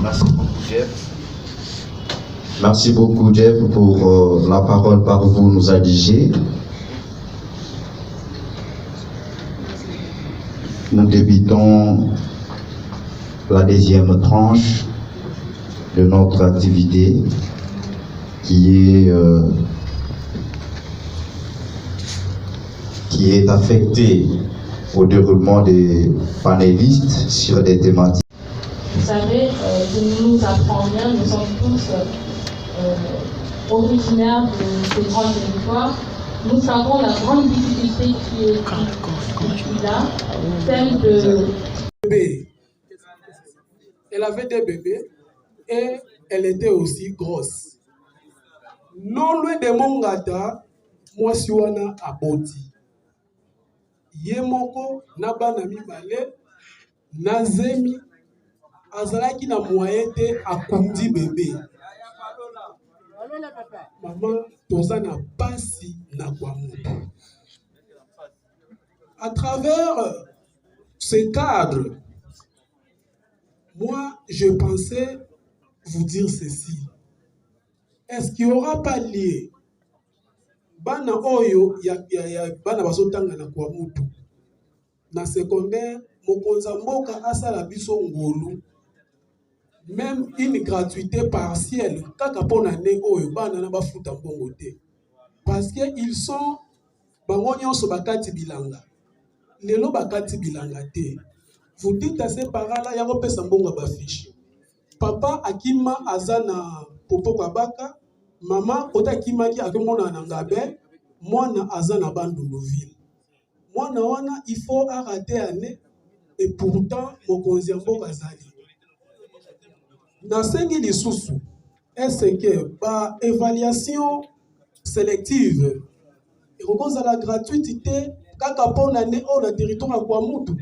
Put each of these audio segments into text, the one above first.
Merci beaucoup, Jeff. Merci beaucoup, Jeff, pour la parole par vous nous a dirigé. Nous débutons la deuxième tranche de notre activité qui est affectée au déroulement des panélistes sur des thématiques. Vous savez, je nous apprends bien, nous sommes tous originaires de ces grands territoires. Nous savons la grande difficulté qui est là, celle de... Elle avait des bébés et elle était aussi grosse. Non loin de Mongata, moi si wana aboti. Yemoko nabana mibale nazemi azalaki na moyete akundi bébé. Maman toza na pasi na kwa mutu. À travers ce cadre, moi je pensais vous dire ceci. Est-ce qu'il n'y aura pas lié bana oyo ya bana bazotanga na kwa mutu na secondaire mokonza mboka asala biso ngolu même une gratuité partielle kaka pona ne oyo bana na bafuta mbongo te parce que ils sont bango nyonso bakati bilanga lelo bakati bilanga te. Vous dites à ces parents là ya kopesa mbongo ba fiche papa akima azana popo kwa baka maman ota kimaki akomona na ngabe mwana azana bandundu ville mwana wana il faut arrêter année et pourtant mokonzi mboka azali nasengi lisusu est-ce que ba évaluation sélective ekokoza la gratuité kaka pona année on a territoire kwa mutu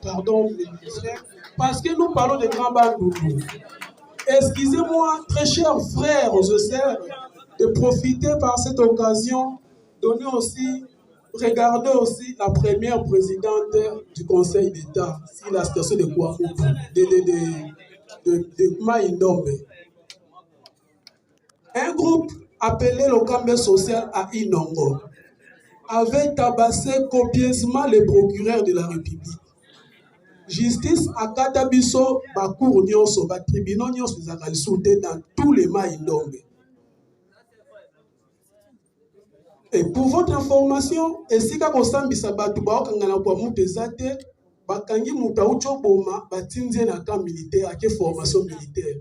Pardon, parce que nous parlons de grands bandoudou. Excusez-moi, très chers frères et sœurs, de profiter par cette occasion, donner aussi, regarder aussi la première présidente du Conseil d'État, si la station de Kouamoutou, de Maïndombe. Un groupe appelé le Cambe social à Inongo avait tabassé copieusement les procureurs de la République. Justice à Katabiso, Bakour Nyonso, Batribunal Nyonso, dans tous les Maïndombe. Et pour votre information, et si vous avez bakangi mutaucho boma batinze na camp militaire ake formation militaire.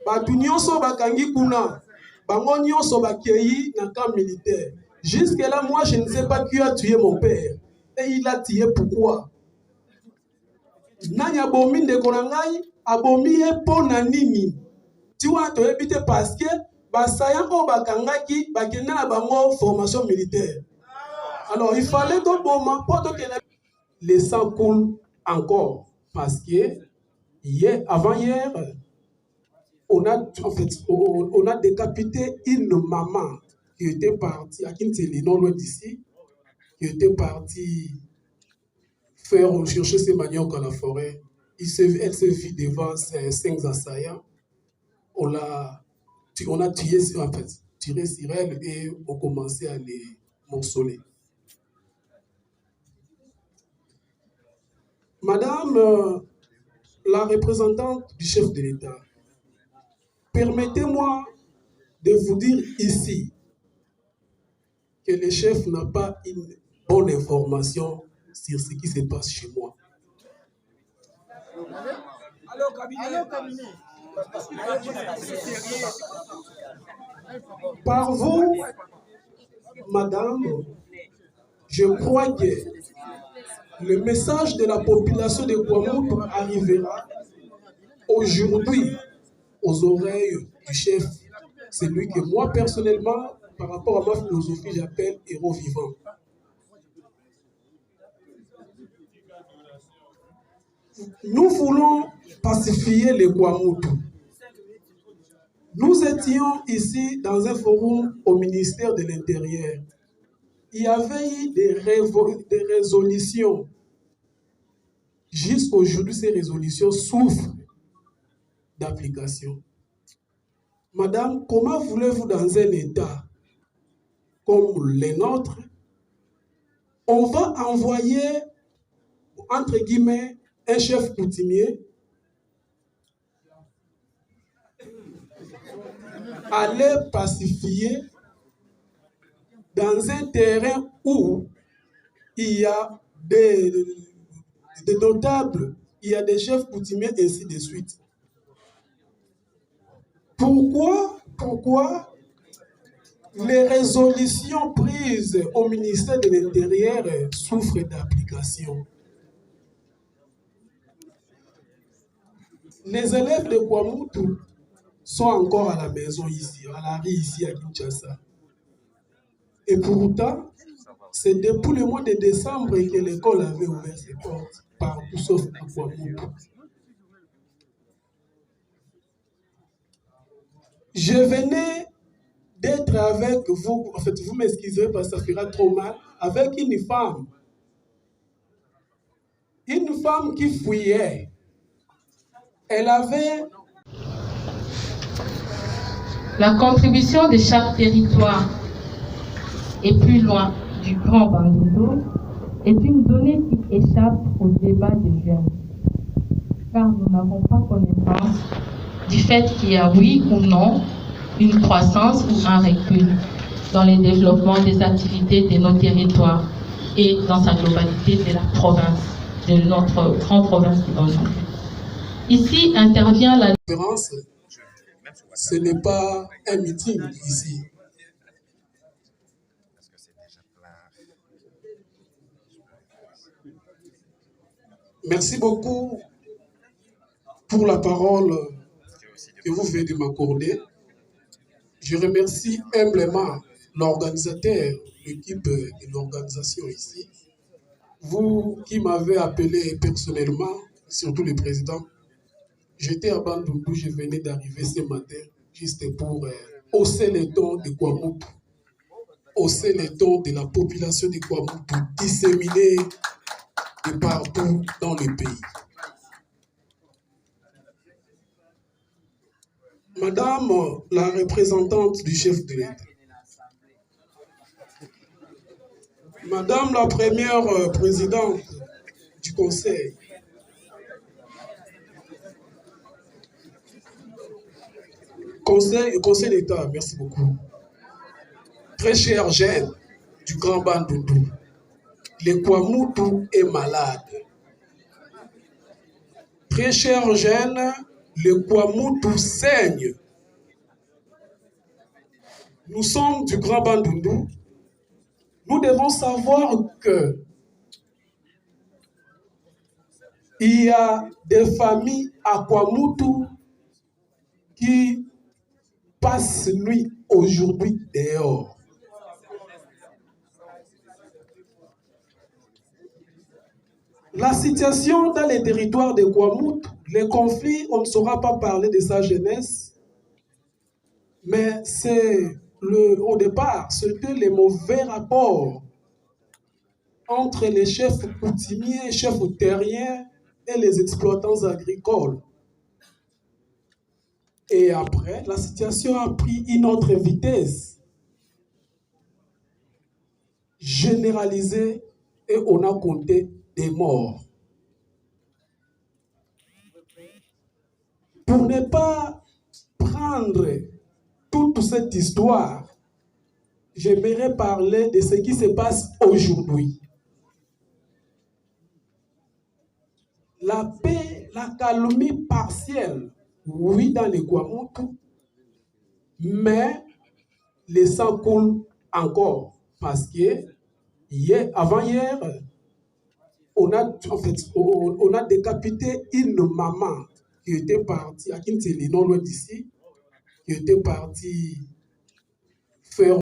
Batu nyonso bakangi kuna, bango nyonso bakei na camp militaire. Jusque là, moi, je ne sais pas qui a tué mon père. Et il a tué pourquoi? Nanya bomi de konangai, abomi e pona nini. Tu vois, tu es parce que basaya ko bakangaki bakena na bango formation militaire. Alors, il fallait que boma pour que le sang coule encore parce que hier, avant-hier, on a décapité une maman qui était partie à Kinteli, non loin d'ici, qui était partie faire chercher ses maniocs à la forêt. Elle se vit devant 5 assaillants. On a tiré sur elle et on commençait à les morceler. Madame la représentante du chef de l'État, permettez-moi de vous dire ici que le chef n'a pas une bonne information sur ce qui se passe chez moi. Par vous, madame, je crois que le message de la population de Kouamoutou arrivera aujourd'hui aux oreilles du chef. C'est lui que moi, personnellement, par rapport à ma philosophie, j'appelle héros vivant. Nous voulons pacifier les Kouamoutou. Nous étions ici dans un forum au ministère de l'Intérieur. Il y avait eu des résolutions. Jusqu'aujourd'hui, ces résolutions souffrent d'application. Madame, comment voulez-vous dans un État comme le nôtre, on va envoyer, entre guillemets, un chef coutumier aller pacifier dans un terrain où il y a des notables, il y a des chefs coutumiers, et ainsi de suite. Pourquoi les résolutions prises au ministère de l'Intérieur souffrent d'application? Les élèves de Kwamutu sont encore à la maison ici, à la rue ici à Kinshasa. Et pourtant, c'est depuis le mois de décembre que l'école avait ouvert ses portes, partout sauf à Kwamutu. Je venais d'être avec vous, en fait, vous m'excuserez parce que ça fera trop mal, avec une femme qui fouillait. Elle avait... La contribution de chaque territoire est plus loin du Grand Bandundu est une donnée qui échappe au débat des jeunes. Car nous n'avons pas connaissance du fait qu'il y a oui ou non une croissance ou un recul dans le développement des activités de nos territoires et dans sa globalité de la province, de notre grande province du Bandundu. Ici intervient la différence. Ce n'est pas un meeting ici. Merci beaucoup pour la parole que vous venez de m'accorder. Je remercie humblement l'organisateur, l'équipe de l'organisation ici. Vous qui m'avez appelé personnellement, surtout le président, j'étais à Bandundu, je venais d'arriver ce matin, juste pour hausser les tons de Kwamutu, hausser les tons de la population de Kwamutu, disséminée de partout dans le pays. Madame la représentante du chef de l'État, Madame la première présidente du Conseil, Conseil d'État, merci beaucoup. Très cher jeune du Grand Bandundu, le Kwamutu est malade. Très cher jeune, le Kwamutu saigne. Nous sommes du Grand Bandundu. Nous devons savoir que il y a des familles à Kwamutu qui passent nuit aujourd'hui dehors. La situation dans les territoires de Kwamutu, les conflits, on ne saura pas parler de sa jeunesse, mais c'est au départ, c'était les mauvais rapports entre les chefs coutumiers, chefs terriens et les exploitants agricoles. Et après, la situation a pris une autre vitesse généralisée et on a compté des morts. Pour ne pas prendre toute cette histoire, j'aimerais parler de ce qui se passe aujourd'hui. La paix, la calmie partielle, oui, dans les Kwamutu, mais le sang coule encore parce que avant-hier, on a décapité une maman qui était partie à Kinteli, non loin d'ici, qui était partie faire